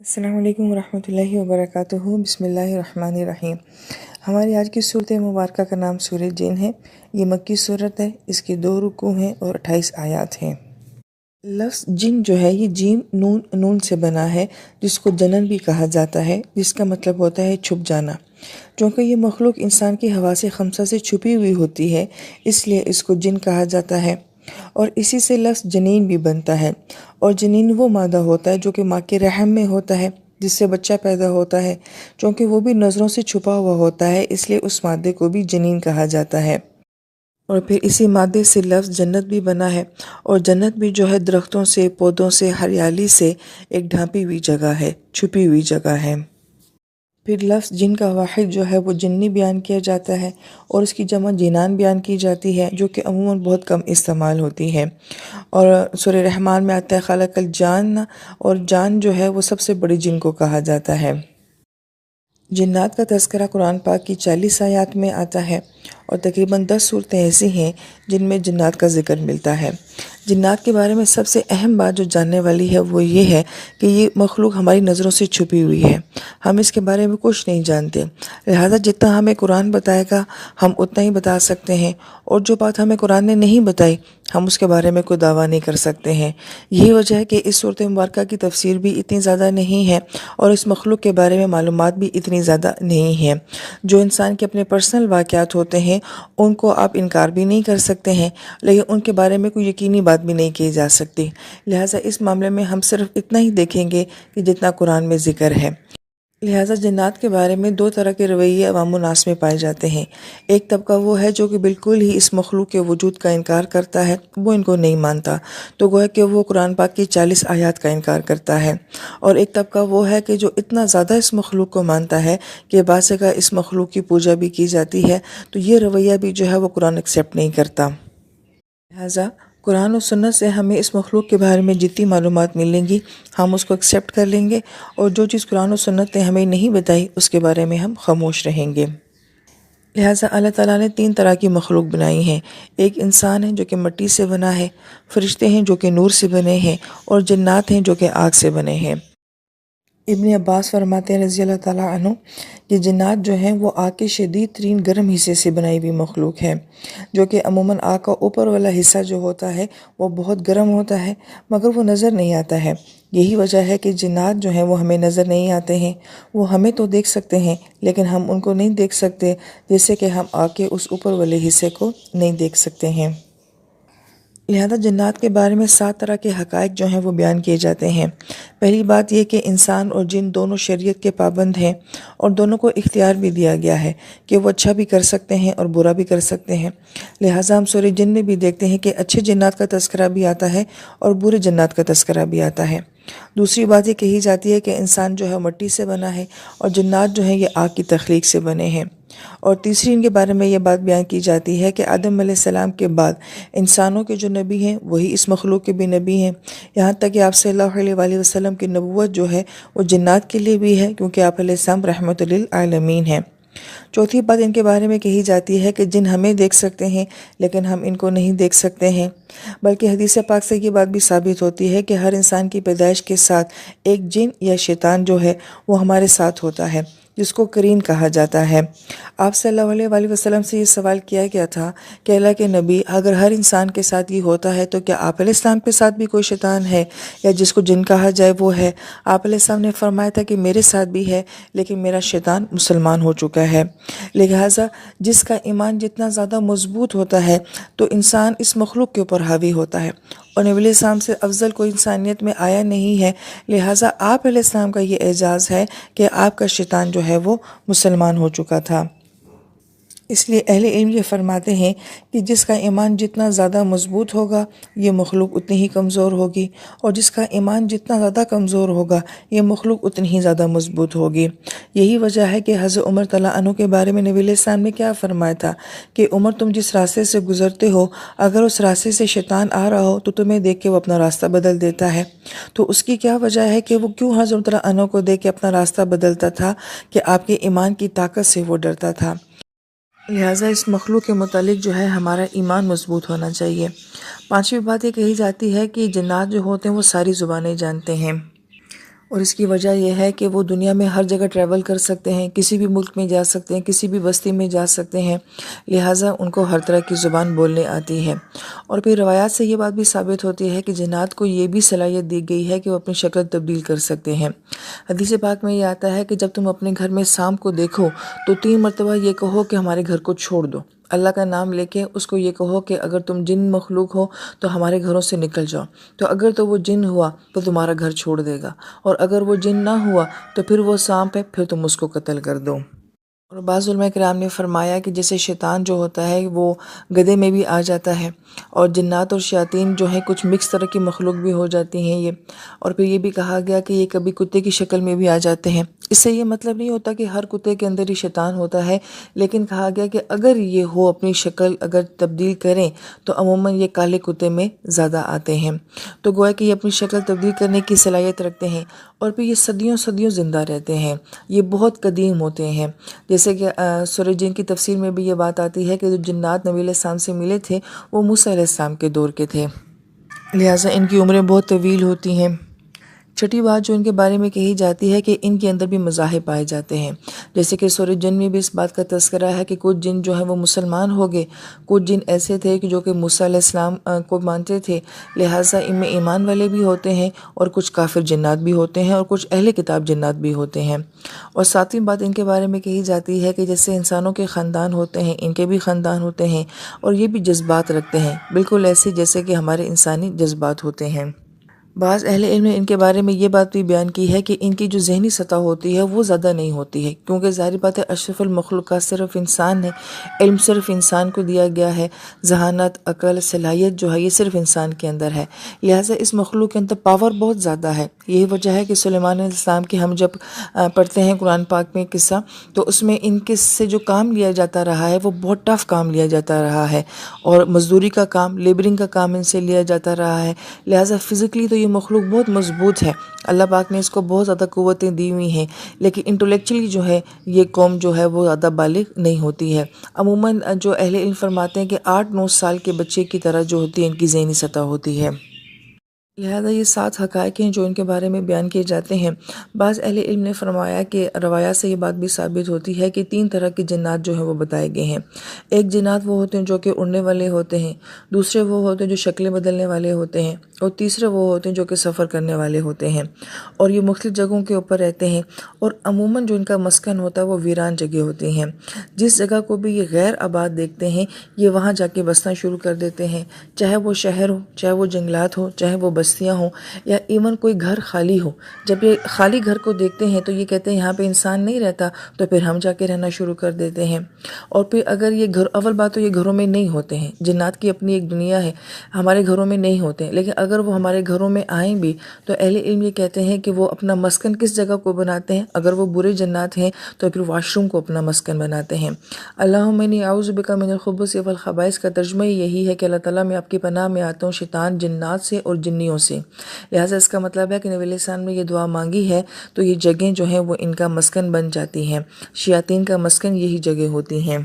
السلام علیکم ورحمۃ اللہ وبرکاتہ۔ بسم اللہ الرحمن الرحیم۔ ہماری آج کی صورت مبارکہ کا نام سورہ جن ہے۔ یہ مکی صورت ہے، اس کی 2 رکوع ہیں اور 28 آیات ہیں۔ لفظ جن جو ہے یہ جیم نون سے بنا ہے، جس کو جنن بھی کہا جاتا ہے، جس کا مطلب ہوتا ہے چھپ جانا۔ چونکہ یہ مخلوق انسان کی حواس خمسہ سے چھپی ہوئی ہوتی ہے، اس لیے اس کو جن کہا جاتا ہے، اور اسی سے لفظ جنین بھی بنتا ہے۔ اور جنین وہ مادہ ہوتا ہے جو کہ ماں کے رحم میں ہوتا ہے، جس سے بچہ پیدا ہوتا ہے۔ چونکہ وہ بھی نظروں سے چھپا ہوا ہوتا ہے، اس لیے اس مادے کو بھی جنین کہا جاتا ہے۔ اور پھر اسی مادے سے لفظ جنت بھی بنا ہے، اور جنت بھی جو ہے درختوں سے، پودوں سے، ہریالی سے ایک ڈھانپی ہوئی جگہ ہے، چھپی ہوئی جگہ ہے۔ پھر لفظ جن کا واحد جو ہے وہ جنی بیان کیا جاتا ہے، اور اس کی جمع جنان بیان کی جاتی ہے، جو کہ عموماً بہت کم استعمال ہوتی ہے۔ اور سورہ رحمان میں آتا ہے خلق الجان، اور جان جو ہے وہ سب سے بڑی جن کو کہا جاتا ہے۔ جنات کا تذکرہ قرآن پاک کی 40 آیات میں آتا ہے، اور تقریباً 10 صورتیں ایسی ہیں جن میں جنات کا ذکر ملتا ہے۔ جنات کے بارے میں سب سے اہم بات جو جاننے والی ہے وہ یہ ہے کہ یہ مخلوق ہماری نظروں سے چھپی ہوئی ہے، ہم اس کے بارے میں کچھ نہیں جانتے، لہٰذا جتنا ہمیں قرآن بتائے گا ہم اتنا ہی بتا سکتے ہیں، اور جو بات ہمیں قرآن نے نہیں بتائی ہم اس کے بارے میں کوئی دعویٰ نہیں کر سکتے ہیں۔ یہی وجہ ہے کہ اس صورت مبارکہ کی تفسیر بھی اتنی زیادہ نہیں ہے، اور اس مخلوق کے بارے میں معلومات بھی اتنی زیادہ نہیں ہے۔ جو انسان کے اپنے پرسنل واقعات ہوتے ہیں ان کو آپ انکار بھی نہیں کر سکتے ہیں، لیکن ان کے بارے میں کوئی یقینی بات بھی نہیں کی جا سکتی، لہٰذا اس معاملے میں ہم صرف اتنا ہی دیکھیں گے کہ جتنا قرآن میں ذکر ہے۔ لہٰذا جنات کے بارے میں 2 طرح کے رویے عوام الناس میں پائے جاتے ہیں۔ ایک طبقہ وہ ہے جو کہ بالکل ہی اس مخلوق کے وجود کا انکار کرتا ہے، وہ ان کو نہیں مانتا، تو گویا کہ وہ قرآن پاک کی 40 آیات کا انکار کرتا ہے۔ اور ایک طبقہ وہ ہے کہ جو اتنا زیادہ اس مخلوق کو مانتا ہے کہ بعض جگہ اس مخلوق کی پوجا بھی کی جاتی ہے، تو یہ رویہ بھی جو ہے وہ قرآن ایکسیپٹ نہیں کرتا۔ لہٰذا قرآن و سنت سے ہمیں اس مخلوق کے بارے میں جتنی معلومات ملیں گی ہم اس کو ایکسیپٹ کر لیں گے، اور جو چیز قرآن و سنت نے ہمیں نہیں بتائی اس کے بارے میں ہم خاموش رہیں گے۔ لہٰذا اللہ تعالیٰ نے 3 طرح کی مخلوق بنائی ہیں۔ ایک انسان ہے جو کہ مٹی سے بنا ہے، فرشتے ہیں جو کہ نور سے بنے ہیں، اور جنات ہیں جو کہ آگ سے بنے ہیں۔ ابن عباس فرماتے ہیں رضی اللہ تعالیٰ عنہ کہ جنات جو ہیں وہ آگ کے شدید ترین گرم حصے سے بنائی ہوئی مخلوق ہے، جو کہ عموماً آگ کا اوپر والا حصہ جو ہوتا ہے وہ بہت گرم ہوتا ہے، مگر وہ نظر نہیں آتا ہے۔ یہی وجہ ہے کہ جنات جو ہیں وہ ہمیں نظر نہیں آتے ہیں، وہ ہمیں تو دیکھ سکتے ہیں لیکن ہم ان کو نہیں دیکھ سکتے، جیسے کہ ہم آگ کے اس اوپر والے حصے کو نہیں دیکھ سکتے ہیں۔ لہذا جنات کے بارے میں 7 طرح کے حقائق جو ہیں وہ بیان کیے جاتے ہیں۔ پہلی بات یہ کہ انسان اور جن دونوں شریعت کے پابند ہیں، اور دونوں کو اختیار بھی دیا گیا ہے کہ وہ اچھا بھی کر سکتے ہیں اور برا بھی کر سکتے ہیں۔ لہٰذا ہم سورہ جن میں بھی دیکھتے ہیں کہ اچھے جنات کا تذکرہ بھی آتا ہے اور برے جنات کا تذکرہ بھی آتا ہے۔ دوسری بات یہ کہی جاتی ہے کہ انسان جو ہے مٹی سے بنا ہے، اور جنات جو ہیں یہ آگ کی تخلیق سے بنے ہیں۔ اور تیسری ان کے بارے میں یہ بات بیان کی جاتی ہے کہ آدم علیہ السلام کے بعد انسانوں کے جو نبی ہیں وہی اس مخلوق کے بھی نبی ہیں، یہاں تک کہ آپ صلی اللہ علیہ وآلہ وسلم کی نبوت جو ہے وہ جنات کے لیے بھی ہے، کیونکہ آپ علیہ السلام رحمت للعالمین ہیں۔ چوتھی بات ان کے بارے میں کہی جاتی ہے کہ جن ہمیں دیکھ سکتے ہیں لیکن ہم ان کو نہیں دیکھ سکتے ہیں، بلکہ حدیث پاک سے یہ بات بھی ثابت ہوتی ہے کہ ہر انسان کی پیدائش کے ساتھ ایک جن یا شیطان جو ہے وہ ہمارے ساتھ ہوتا ہے، جس کو قرین کہا جاتا ہے۔ آپ صلی اللہ علیہ وآلہ وسلم سے یہ سوال کیا گیا تھا کہ اللہ کے نبی، اگر ہر انسان کے ساتھ یہ ہوتا ہے تو کیا آپ علیہ السلام کے ساتھ بھی کوئی شیطان ہے یا جس کو جن کہا جائے وہ ہے؟ آپ علیہ السلام نے فرمایا تھا کہ میرے ساتھ بھی ہے، لیکن میرا شیطان مسلمان ہو چکا ہے۔ لہٰذا جس کا ایمان جتنا زیادہ مضبوط ہوتا ہے تو انسان اس مخلوق کے اوپر حاوی ہوتا ہے، اور نبی علیہ السلام سے افضل کوئی انسانیت میں آیا نہیں ہے، لہٰذا آپ علیہ السلام کا یہ اعزاز ہے کہ آپ کا شیطان جو ہے وہ مسلمان ہو چکا تھا۔ اس لیے اہل علم یہ فرماتے ہیں کہ جس کا ایمان جتنا زیادہ مضبوط ہوگا یہ مخلوق اتنی ہی کمزور ہوگی، اور جس کا ایمان جتنا زیادہ کمزور ہوگا یہ مخلوق اتنی ہی زیادہ مضبوط ہوگی۔ یہی وجہ ہے کہ حضرت عمر رضی اللہ عنہ کے بارے میں نبی علیہ السلام نے کیا فرمایا تھا کہ عمر، تم جس راستے سے گزرتے ہو اگر اس راستے سے شیطان آ رہا ہو تو تمہیں دیکھ کے وہ اپنا راستہ بدل دیتا ہے۔ تو اس کی کیا وجہ ہے کہ وہ کیوں حضرت رضی اللہ عنہ کو دیکھ کے اپنا راستہ بدلتا تھا؟ کہ آپ کے ایمان کی طاقت سے وہ ڈرتا تھا۔ لہٰذا اس مخلوق کے متعلق جو ہے ہمارا ایمان مضبوط ہونا چاہیے۔ 5ویں بات یہ کہی جاتی ہے کہ جنات جو ہوتے ہیں وہ ساری زبانیں جانتے ہیں، اور اس کی وجہ یہ ہے کہ وہ دنیا میں ہر جگہ ٹریول کر سکتے ہیں، کسی بھی ملک میں جا سکتے ہیں، کسی بھی بستی میں جا سکتے ہیں، لہٰذا ان کو ہر طرح کی زبان بولنے آتی ہے۔ اور پھر روایات سے یہ بات بھی ثابت ہوتی ہے کہ جنات کو یہ بھی صلاحیت دی گئی ہے کہ وہ اپنی شکل تبدیل کر سکتے ہیں۔ حدیث پاک میں یہ آتا ہے کہ جب تم اپنے گھر میں سانپ کو دیکھو تو 3 مرتبہ یہ کہو کہ ہمارے گھر کو چھوڑ دو۔ اللہ کا نام لے کے اس کو یہ کہو کہ اگر تم جن مخلوق ہو تو ہمارے گھروں سے نکل جاؤ، تو اگر تو وہ جن ہوا تو تمہارا گھر چھوڑ دے گا، اور اگر وہ جن نہ ہوا تو پھر وہ سانپ ہے، پھر تم اس کو قتل کر دو۔ اور بعض علماء کرام نے فرمایا کہ جیسے شیطان جو ہوتا ہے وہ گدھے میں بھی آ جاتا ہے، اور جنات اور شیاطین جو ہیں کچھ مکس طرح کی مخلوق بھی ہو جاتی ہیں یہ، اور پھر یہ بھی کہا گیا کہ یہ کبھی کتے کی شکل میں بھی آ جاتے ہیں۔ اس سے یہ مطلب نہیں ہوتا کہ ہر کتے کے اندر ہی شیطان ہوتا ہے، لیکن کہا گیا کہ اگر یہ ہو اپنی شکل اگر تبدیل کریں تو عموماً یہ کالے کتے میں زیادہ آتے ہیں، تو گویا کہ یہ اپنی شکل تبدیل کرنے کی صلاحیت رکھتے ہیں، اور پھر یہ صدیوں صدیوں زندہ رہتے ہیں، یہ بہت قدیم ہوتے ہیں۔ جیسے کہ سورہ جن کی تفسیر میں بھی یہ بات آتی ہے کہ جو جنات نبی علیہ السلام سے ملے تھے وہ موسیٰ علیہ السلام کے دور کے تھے، لہٰذا ان کی عمریں بہت طویل ہوتی ہیں۔ چھٹی بات جو ان کے بارے میں کہی جاتی ہے کہ ان کے اندر بھی مذاہب پائے جاتے ہیں، جیسے کہ سورہ جن میں بھی اس بات کا تذکرہ ہے کہ کچھ جن جو ہیں وہ مسلمان ہو گئے، کچھ جن ایسے تھے کہ جو کہ موسیٰ علیہ السلام کو مانتے تھے، لہٰذا ان میں ایمان والے بھی ہوتے ہیں اور کچھ کافر جنات بھی ہوتے ہیں اور کچھ اہل کتاب جنات بھی ہوتے ہیں۔ اور ساتویں بات ان کے بارے میں کہی جاتی ہے کہ جیسے انسانوں کے خاندان ہوتے ہیں ان کے بھی خاندان ہوتے ہیں، اور یہ بھی جذبات رکھتے ہیں، بالکل ایسے جیسے کہ ہمارے انسانی جذبات ہوتے ہیں۔ بعض اہل علم نے ان کے بارے میں یہ بات بھی بیان کی ہے کہ ان کی جو ذہنی سطح ہوتی ہے وہ زیادہ نہیں ہوتی ہے، کیونکہ ظاہر بات ہے اشرف المخلوقات صرف انسان ہے، علم صرف انسان کو دیا گیا ہے، ذہانت، عقل، صلاحیت جو ہے یہ صرف انسان کے اندر ہے، لہٰذا اس مخلوق کے اندر پاور بہت زیادہ ہے۔ یہی وجہ ہے کہ سلیمان علیہ السلام کے ہم جب پڑھتے ہیں قرآن پاک میں قصہ، تو اس میں ان کے سے جو کام لیا جاتا رہا ہے وہ بہت ٹف کام لیا جاتا رہا ہے، اور مزدوری کا کام، لیبرنگ کا کام ان سے لیا جاتا رہا ہے، لہٰذا فزیکلی تو یہ مخلوق بہت مضبوط ہے، اللہ پاک نے اس کو بہت زیادہ قوتیں دی ہوئی ہیں، لیکن انٹلیکچولی جو ہے یہ قوم جو ہے وہ زیادہ بالغ نہیں ہوتی ہے۔ عموماً جو اہل علم فرماتے ہیں کہ 8-9 سال کے بچے کی طرح جو ہوتی ہے ان کی ذہنی سطح ہوتی ہے۔ لہذا یہ 7 حقائق ہیں جو ان کے بارے میں بیان کیے جاتے ہیں۔ بعض اہل علم نے فرمایا کہ روایات سے یہ بات بھی ثابت ہوتی ہے کہ 3 طرح کے جنات جو ہیں وہ بتائے گئے ہیں۔ ایک جنات وہ ہوتے ہیں جو کہ اڑنے والے ہوتے ہیں، دوسرے وہ ہوتے ہیں جو شکلیں بدلنے والے ہوتے ہیں، اور تیسرے وہ ہوتے ہیں جو کہ سفر کرنے والے ہوتے ہیں، اور یہ مختلف جگہوں کے اوپر رہتے ہیں، اور عموماً جو ان کا مسکن ہوتا ہے وہ ویران جگہ ہوتی ہیں۔ جس جگہ کو بھی یہ غیر آباد دیکھتے ہیں یہ وہاں جا کے بسنا شروع کر دیتے ہیں، چاہے وہ شہر ہو، چاہے وہ جنگلات ہو، چاہے وہ بستیاں ہوں، یا ایون کوئی گھر خالی ہو۔ جب یہ خالی گھر کو دیکھتے ہیں تو یہ کہتے ہیں یہاں پہ انسان نہیں رہتا، تو پھر ہم جا کے رہنا شروع کر دیتے ہیں۔ اور پھر اگر یہ گھر، اول بات تو یہ گھروں میں نہیں ہوتے ہیں، جنات کی اپنی ایک دنیا ہے، ہمارے گھروں میں نہیں ہوتے ہیں، لیکن اگر وہ ہمارے گھروں میں آئیں بھی تو اہل علم یہ کہتے ہیں کہ وہ اپنا مسکن کس جگہ کو بناتے ہیں، اگر وہ برے جنات ہیں تو پھر واش روم کو اپنا مسکن بناتے ہیں۔ اللہم انی اعوذ بک من الخبث والخبائث کا ترجمہ یہی ہے کہ اللہ تعالیٰ میں آپ کی پناہ میں آتا ہوں شیطان، جنات سے اور جنیوں سے۔ لہٰذا اس کا مطلب ہے کہ نبی علیہ السلام نے یہ دعا مانگی ہے تو یہ جگہیں جو ہیں وہ ان کا مسکن بن جاتی ہیں، شیاطین کا مسکن یہی جگہ ہوتی ہیں۔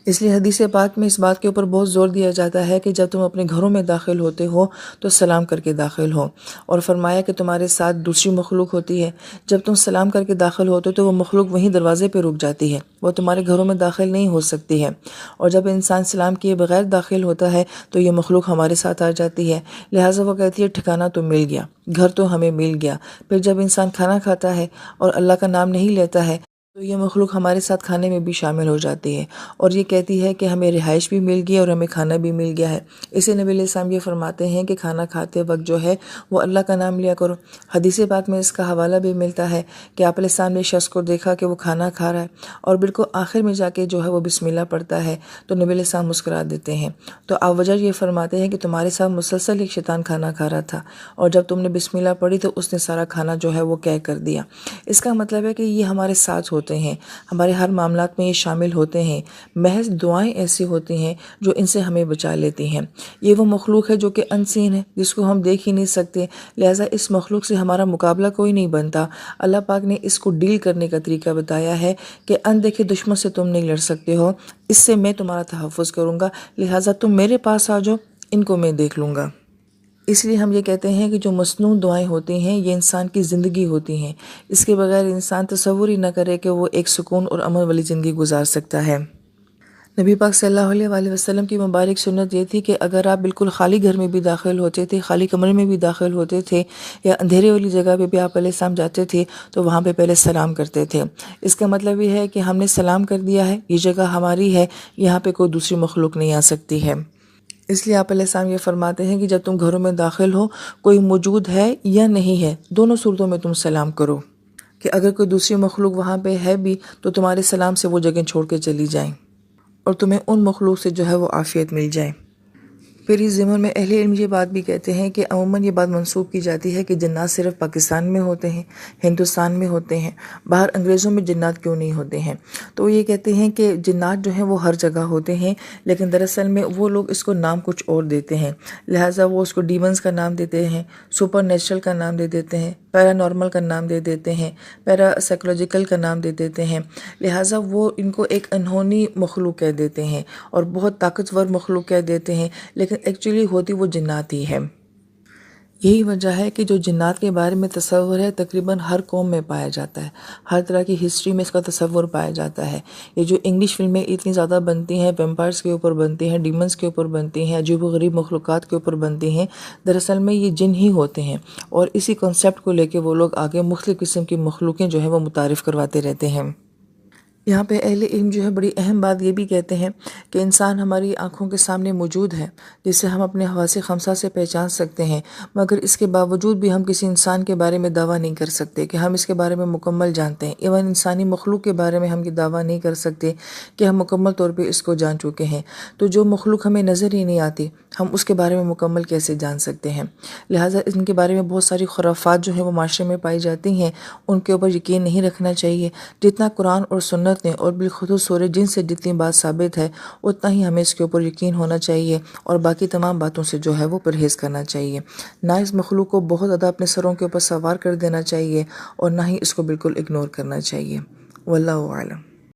اس لیے حدیث پاک میں اس بات کے اوپر بہت زور دیا جاتا ہے کہ جب تم اپنے گھروں میں داخل ہوتے ہو تو سلام کر کے داخل ہو، اور فرمایا کہ تمہارے ساتھ دوسری مخلوق ہوتی ہے، جب تم سلام کر کے داخل ہوتے ہو تو وہ مخلوق وہیں دروازے پہ رک جاتی ہے، وہ تمہارے گھروں میں داخل نہیں ہو سکتی ہے، اور جب انسان سلام کیے بغیر داخل ہوتا ہے تو یہ مخلوق ہمارے ساتھ آ جاتی ہے، لہٰذا وہ کہتی ہے ٹھکانہ تو مل گیا، گھر تو ہمیں مل گیا۔ پھر جب انسان کھانا کھاتا ہے اور اللہ کا نام نہیں لیتا ہے تو یہ مخلوق ہمارے ساتھ کھانے میں بھی شامل ہو جاتی ہے، اور یہ کہتی ہے کہ ہمیں رہائش بھی مل گئی اور ہمیں کھانا بھی مل گیا ہے۔ اسے نبی علیہ السلام یہ فرماتے ہیں کہ کھانا کھاتے وقت جو ہے وہ اللہ کا نام لیا کرو۔ حدیث پاک میں اس کا حوالہ بھی ملتا ہے کہ آپ علیہ السلام نے شخص کو دیکھا کہ وہ کھانا کھا رہا ہے اور بالکل آخر میں جا کے جو ہے وہ بسم اللہ پڑھتا ہے، تو نبی علیہ السلام مسکرا دیتے ہیں، تو آپ وجہ یہ فرماتے ہیں کہ تمہارے ساتھ مسلسل ایک شیطان کھانا کھا رہا تھا، اور جب تم نے بسم اللہ پڑھی تو اس نے سارا کھانا جو ہے وہ قے کر دیا۔ اس کا مطلب ہے کہ یہ ہمارے ساتھ ہوتے ہیں، ہمارے ہر معاملات میں یہ شامل ہوتے ہیں، محض دعائیں ایسی ہوتی ہیں جو ان سے ہمیں بچا لیتی ہیں۔ یہ وہ مخلوق ہے جو کہ انسین ہے، جس کو ہم دیکھ ہی نہیں سکتے، لہٰذا اس مخلوق سے ہمارا مقابلہ کوئی نہیں بنتا۔ اللہ پاک نے اس کو ڈیل کرنے کا طریقہ بتایا ہے کہ اندیکھے دشمن سے تم نہیں لڑ سکتے ہو، اس سے میں تمہارا تحفظ کروں گا، لہٰذا تم میرے پاس آ جاؤ، ان کو میں دیکھ لوں گا۔ اس لیے ہم یہ کہتے ہیں کہ جو مصنوع دعائیں ہوتی ہیں یہ انسان کی زندگی ہوتی ہیں، اس کے بغیر انسان تصور ہی نہ کرے کہ وہ ایک سکون اور امن والی زندگی گزار سکتا ہے۔ نبی پاک صلی اللہ علیہ وآلہ وسلم کی مبارک سنت یہ تھی کہ اگر آپ بالکل خالی گھر میں بھی داخل ہوتے تھے، خالی کمرے میں بھی داخل ہوتے تھے، یا اندھیرے والی جگہ پہ بھی آپ علیہ السلام جاتے تھے تو وہاں پہ پہلے سلام کرتے تھے۔ اس کا مطلب یہ ہے کہ ہم نے سلام کر دیا ہے، یہ جگہ ہماری ہے، یہاں پہ کوئی دوسری مخلوق نہیں آ سکتی ہے۔ اس لیے آپ علیہ السلام یہ فرماتے ہیں کہ جب تم گھروں میں داخل ہو، کوئی موجود ہے یا نہیں ہے، دونوں صورتوں میں تم سلام کرو، کہ اگر کوئی دوسری مخلوق وہاں پہ ہے بھی تو تمہارے سلام سے وہ جگہ چھوڑ کے چلی جائیں اور تمہیں ان مخلوق سے جو ہے وہ عافیت مل جائے۔ پھر اس ضمن میں اہل علم یہ بات بھی کہتے ہیں کہ عموماً یہ بات منسوب کی جاتی ہے کہ جنات صرف پاکستان میں ہوتے ہیں، ہندوستان میں ہوتے ہیں، باہر انگریزوں میں جنات کیوں نہیں ہوتے ہیں؟ تو یہ کہتے ہیں کہ جنات جو ہیں وہ ہر جگہ ہوتے ہیں، لیکن دراصل میں وہ لوگ اس کو نام کچھ اور دیتے ہیں، لہٰذا وہ اس کو ڈیمنز کا نام دیتے ہیں، سپر نیچرل کا نام دے دیتے ہیں، پیرا نارمل کا نام دے دیتے ہیں، پیرا سائیکولوجیکل کا نام دے دیتے ہیں، لہٰذا وہ ان کو ایک انہونی مخلوق کہہ دیتے ہیں اور بہت طاقتور مخلوق کہہ دیتے ہیں، لیکن ایکچولی ہوتی وہ جنات ہی ہے۔ یہی وجہ ہے کہ جو جنات کے بارے میں تصور ہے تقریباً ہر قوم میں پایا جاتا ہے، ہر طرح کی ہسٹری میں اس کا تصور پایا جاتا ہے۔ یہ جو انگلش فلمیں اتنی زیادہ بنتی ہیں، ویمپائرز کے اوپر بنتی ہیں، ڈیمنز کے اوپر بنتی ہیں، عجیب و غریب مخلوقات کے اوپر بنتی ہیں، دراصل میں یہ جن ہی ہوتے ہیں، اور اسی کنسیپٹ کو لے کے وہ لوگ آگے مختلف قسم کی مخلوقیں جو ہیں وہ متعارف کرواتے رہتے ہیں۔ یہاں پہ اہل علم جو ہے بڑی اہم بات یہ بھی کہتے ہیں کہ انسان ہماری آنکھوں کے سامنے موجود ہے، جسے ہم اپنے حواس خمسہ سے پہچان سکتے ہیں، مگر اس کے باوجود بھی ہم کسی انسان کے بارے میں دعویٰ نہیں کر سکتے کہ ہم اس کے بارے میں مکمل جانتے ہیں۔ ایون انسانی مخلوق کے بارے میں ہم یہ دعویٰ نہیں کر سکتے کہ ہم مکمل طور پہ اس کو جان چکے ہیں، تو جو مخلوق ہمیں نظر ہی نہیں آتی ہم اس کے بارے میں مکمل کیسے جان سکتے ہیں؟ لہٰذا ان کے بارے میں بہت ساری خرافات جو ہیں وہ معاشرے میں پائی جاتی ہیں، ان کے اوپر یقین نہیں رکھنا چاہیے۔ جتنا قرآن اور سنت نے اور بالخصوص سورہ جن سے جتنی بات ثابت ہے اتنا ہی ہمیں اس کے اوپر یقین ہونا چاہیے، اور باقی تمام باتوں سے جو ہے وہ پرہیز کرنا چاہیے۔ نہ اس مخلوق کو بہت زیادہ اپنے سروں کے اوپر سوار کر دینا چاہیے، اور نہ ہی اس کو بالکل اگنور کرنا چاہیے۔ واللہ اعلم۔